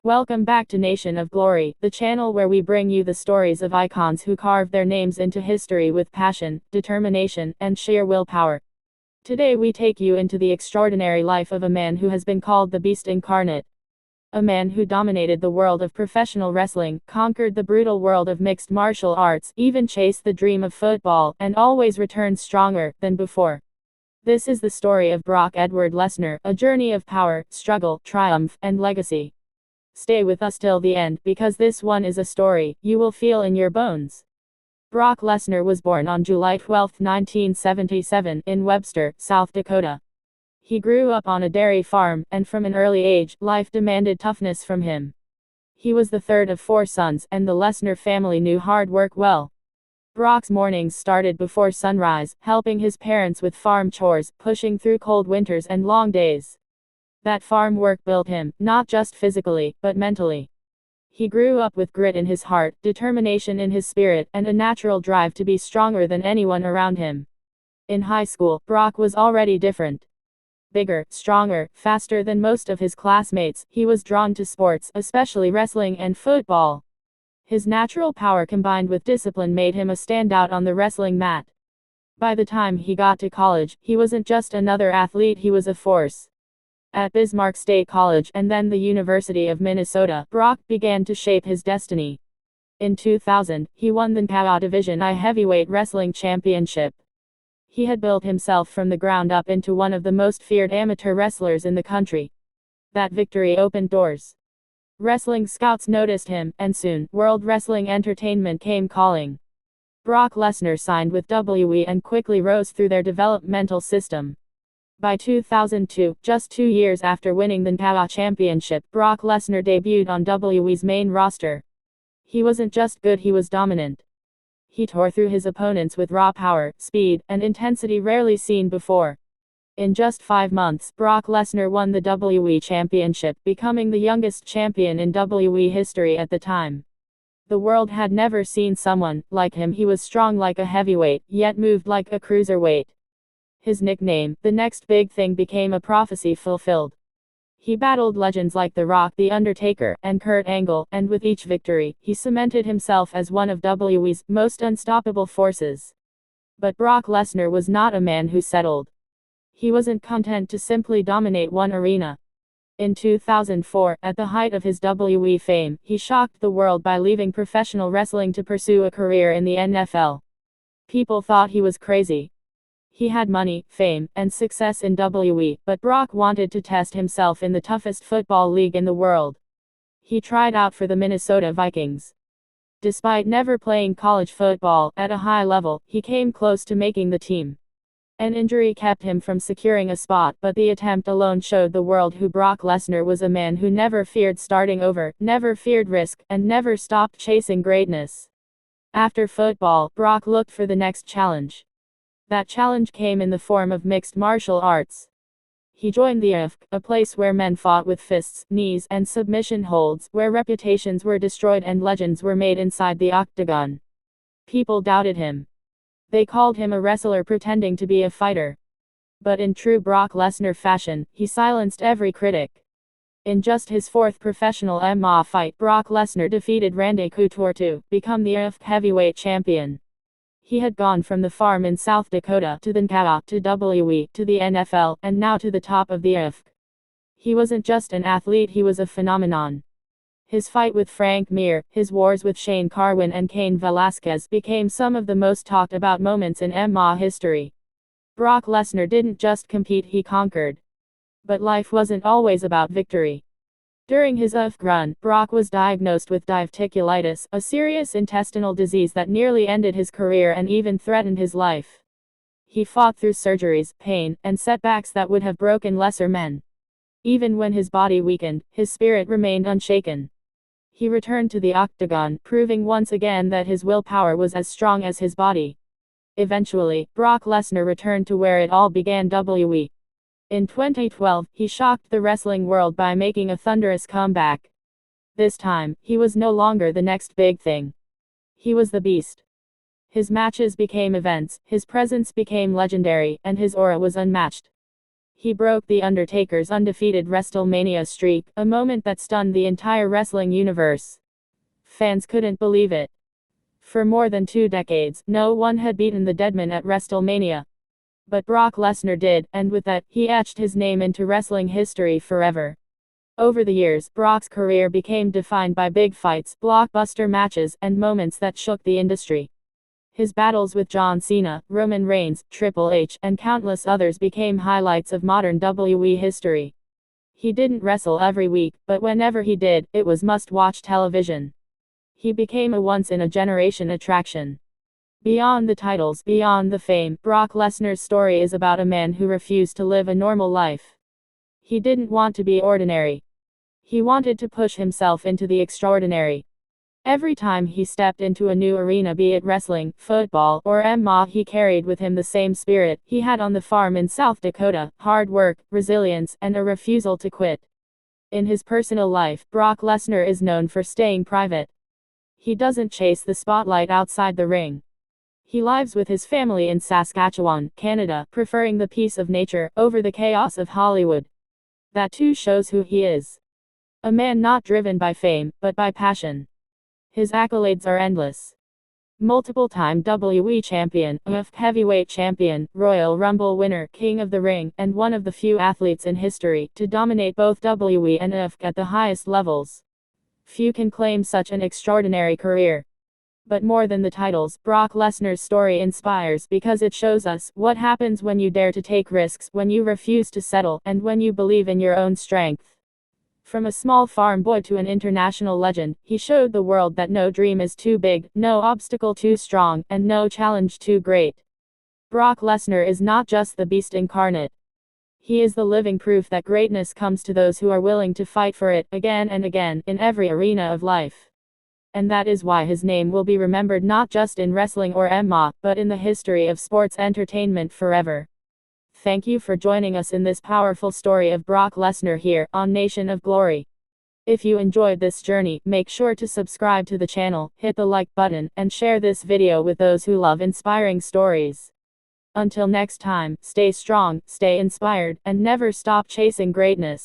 Welcome back to Nation of Glory, the channel where we bring you the stories of icons who carved their names into history with passion, determination, and sheer willpower. Today we take you into the extraordinary life of a man who has been called the Beast Incarnate. A man who dominated the world of professional wrestling, conquered the brutal world of mixed martial arts, even chased the dream of football, and always returned stronger than before. This is the story of Brock Edward Lesnar, a journey of power, struggle, triumph, and legacy. Stay with us till the end, because this one is a story you will feel in your bones. Brock Lesnar was born on July 12, 1977, in Webster, South Dakota. He grew up on a dairy farm, and from an early age, life demanded toughness from him. He was the third of 4 sons, and the Lesnar family knew hard work well. Brock's mornings started before sunrise, helping his parents with farm chores, pushing through cold winters and long days. That farm work built him, not just physically, but mentally. He grew up with grit in his heart, determination in his spirit, and a natural drive to be stronger than anyone around him. In high school, Brock was already different. Bigger, stronger, faster than most of his classmates, he was drawn to sports, especially wrestling and football. His natural power combined with discipline made him a standout on the wrestling mat. By the time he got to college, he wasn't just another athlete, he was a force. At Bismarck State College and then the University of Minnesota, Brock began to shape his destiny. In 2000, he won the NCAA Division I Heavyweight Wrestling Championship. He had built himself from the ground up into one of the most feared amateur wrestlers in the country. That victory opened doors. Wrestling scouts noticed him, and soon, World Wrestling Entertainment came calling. Brock Lesnar signed with WWE and quickly rose through their developmental system. By 2002, just 2 years after winning the NCAA championship, Brock Lesnar debuted on WWE's main roster. He wasn't just good, he was dominant. He tore through his opponents with raw power, speed, and intensity rarely seen before. In just 5 months, Brock Lesnar won the WWE championship, becoming the youngest champion in WWE history at the time. The world had never seen someone like him. He was strong like a heavyweight, yet moved like a cruiserweight. His nickname, The Next Big Thing, became a prophecy fulfilled. He battled legends like The Rock, The Undertaker, and Kurt Angle, and with each victory, he cemented himself as one of WWE's most unstoppable forces. But Brock Lesnar was not a man who settled. He wasn't content to simply dominate one arena. In 2004, at the height of his WWE fame, he shocked the world by leaving professional wrestling to pursue a career in the NFL. People thought he was crazy. He had money, fame, and success in WWE, but Brock wanted to test himself in the toughest football league in the world. He tried out for the Minnesota Vikings. Despite never playing college football at a high level, he came close to making the team. An injury kept him from securing a spot, but the attempt alone showed the world who Brock Lesnar was, a man who never feared starting over, never feared risk, and never stopped chasing greatness. After football, Brock looked for the next challenge. That challenge came in the form of mixed martial arts. He joined the UFC, a place where men fought with fists, knees, and submission holds, where reputations were destroyed and legends were made inside the Octagon. People doubted him. They called him a wrestler pretending to be a fighter. But in true Brock Lesnar fashion, he silenced every critic. In just his 4th professional MMA fight, Brock Lesnar defeated Randy Couture to become the UFC Heavyweight Champion. He had gone from the farm in South Dakota to the NCAA, to WWE, to the NFL, and now to the top of the UFC. He wasn't just an athlete, he was a phenomenon. His fight with Frank Mir, his wars with Shane Carwin and Cain Velasquez became some of the most talked about moments in MMA history. Brock Lesnar didn't just compete, he conquered. But life wasn't always about victory. During his UFC run, Brock was diagnosed with diverticulitis, a serious intestinal disease that nearly ended his career and even threatened his life. He fought through surgeries, pain, and setbacks that would have broken lesser men. Even when his body weakened, his spirit remained unshaken. He returned to the Octagon, proving once again that his willpower was as strong as his body. Eventually, Brock Lesnar returned to where it all began, WWE. In 2012, he shocked the wrestling world by making a thunderous comeback. This time, he was no longer the next big thing. He was the Beast. His matches became events, his presence became legendary, and his aura was unmatched. He broke The Undertaker's undefeated WrestleMania streak, a moment that stunned the entire wrestling universe. Fans couldn't believe it. For more than 2 decades, no one had beaten the Deadman at WrestleMania. But Brock Lesnar did, and with that, he etched his name into wrestling history forever. Over the years, Brock's career became defined by big fights, blockbuster matches, and moments that shook the industry. His battles with John Cena, Roman Reigns, Triple H, and countless others became highlights of modern WWE history. He didn't wrestle every week, but whenever he did, it was must-watch television. He became a once-in-a-generation attraction. Beyond the titles, beyond the fame, Brock Lesnar's story is about a man who refused to live a normal life. He didn't want to be ordinary. He wanted to push himself into the extraordinary. Every time he stepped into a new arena, be it wrestling, football, or MMA, he carried with him the same spirit he had on the farm in South Dakota: hard work, resilience, and a refusal to quit. In his personal life, Brock Lesnar is known for staying private. He doesn't chase the spotlight outside the ring. He lives with his family in Saskatchewan, Canada, preferring the peace of nature over the chaos of Hollywood. That too shows who he is. A man not driven by fame, but by passion. His accolades are endless. Multiple-time WWE Champion, UFC Heavyweight Champion, Royal Rumble winner, King of the Ring, and one of the few athletes in history to dominate both WWE and UFC at the highest levels. Few can claim such an extraordinary career. But more than the titles, Brock Lesnar's story inspires because it shows us what happens when you dare to take risks, when you refuse to settle, and when you believe in your own strength. From a small farm boy to an international legend, he showed the world that no dream is too big, no obstacle too strong, and no challenge too great. Brock Lesnar is not just the Beast Incarnate. He is the living proof that greatness comes to those who are willing to fight for it, again and again, in every arena of life. And that is why his name will be remembered not just in wrestling or MMA, but in the history of sports entertainment forever. Thank you for joining us in this powerful story of Brock Lesnar here on Nation of Glory. If you enjoyed this journey, make sure to subscribe to the channel, hit the like button, and share this video with those who love inspiring stories. Until next time, stay strong, stay inspired, and never stop chasing greatness.